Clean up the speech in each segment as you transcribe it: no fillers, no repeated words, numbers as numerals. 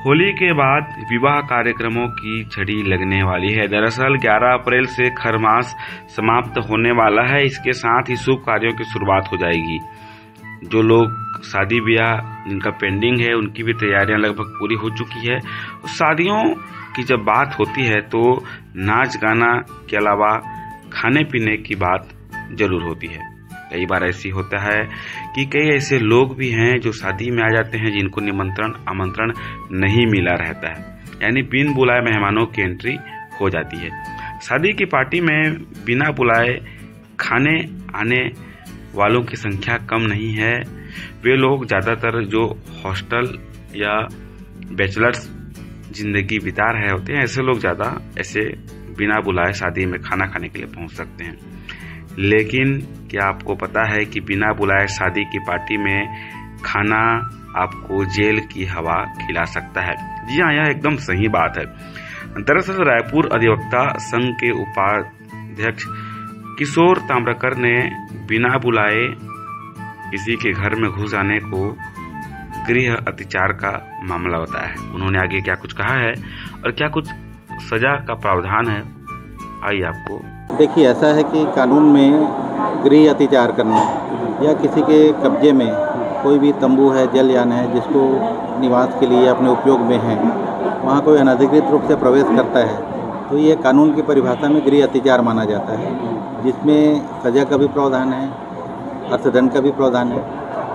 होली के बाद विवाह कार्यक्रमों की झड़ी लगने वाली है। दरअसल 11 अप्रैल से खरमास समाप्त होने वाला है। इसके साथ ही शुभ कार्यों की शुरुआत हो जाएगी। जो लोग शादी ब्याह जिनका पेंडिंग है उनकी भी तैयारियां लगभग पूरी हो चुकी है। शादियों की जब बात होती है तो नाच गाना के अलावा खाने पीने की बात जरूर होती है। कई बार ऐसी होता है कि कई ऐसे लोग भी हैं जो शादी में आ जाते हैं जिनको निमंत्रण आमंत्रण नहीं मिला रहता है, यानी बिन बुलाए मेहमानों की एंट्री हो जाती है। शादी की पार्टी में बिना बुलाए खाने आने वालों की संख्या कम नहीं है। वे लोग ज़्यादातर जो हॉस्टल या बैचलर्स जिंदगी बिता रहे होते हैं, ऐसे लोग ज़्यादा ऐसे बिना बुलाए शादी में खाना खाने के लिए पहुंच सकते हैं। लेकिन क्या आपको पता है कि बिना बुलाए शादी की पार्टी में खाना आपको जेल की हवा खिला सकता है? जी हाँ, यह एकदम सही बात है। दरअसल रायपुर अधिवक्ता संघ के उपाध्यक्ष किशोर ताम्रकर ने बिना बुलाए किसी के घर में घुस आने को गृह अत्याचार का मामला बताया है। उन्होंने आगे क्या कुछ कहा है और क्या कुछ सजा का प्रावधान है, आइए आपको। देखिए, ऐसा है कि कानून में गृह अत्याचार करना या किसी के कब्जे में कोई भी तंबू है, जलयान है जिसको निवास के लिए अपने उपयोग में है, वहाँ कोई अनधिकृत रूप से प्रवेश करता है तो ये कानून की परिभाषा में गृह अत्याचार माना जाता है, जिसमें सजा का भी प्रावधान है, अर्थदंड का भी प्रावधान है।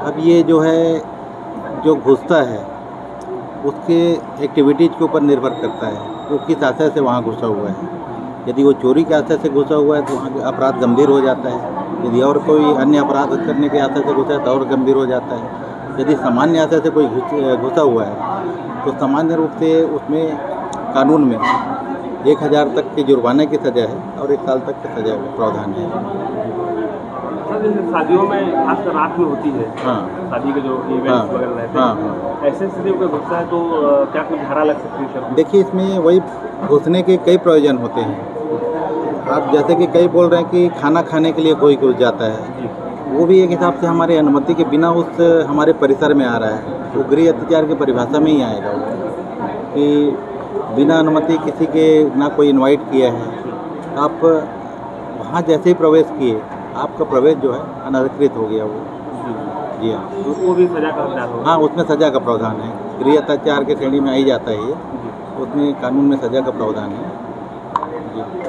अब ये जो है, जो घुसता है उसके एक्टिविटीज़ के ऊपर निर्भर करता है वो किस आशय से वहाँ घुसा हुआ है। यदि वो चोरी के आशय से घुसा हुआ है तो वहाँ अपराध गंभीर हो जाता है। यदि और कोई अन्य अपराध करने के आशय से घुसा है तो और गंभीर हो जाता है। यदि सामान्य आशय से कोई घुसा हुआ है तो सामान्य रूप से उसमें कानून में 1000 तक के जुर्माने की सज़ा है और 1 साल तक की सज़ा का प्रावधान है। शादियों में खासकर रात में होती है। हाँ, शादी के जो इवेंट्स वगैरह रहते हैं, ऐसे स्थिति में घुसता है तो क्या कुछ धारा लग सकती है? देखिए, इसमें वही घुसने के कई प्रयोजन होते हैं। आप जैसे कि कई बोल रहे हैं कि खाना खाने के लिए कोई घुस जाता है, वो भी एक हिसाब से हमारी अनुमति के बिना उस हमारे परिसर में आ रहा है, वो गृह अत्याचार की परिभाषा में ही आएगा कि बिना अनुमति किसी के ना कोई इनवाइट किया है, आप वहाँ जैसे ही प्रवेश किए आपका प्रवेश जो है अनधिकृत हो गया वो। जी हाँ, उसको भी सजा का प्रावधान होगा? हाँ, उसमें सजा का प्रावधान है। गृह अत्याचार के श्रेणी में आ ही जाता है ये, उसमें कानून में सजा का प्रावधान है। जी।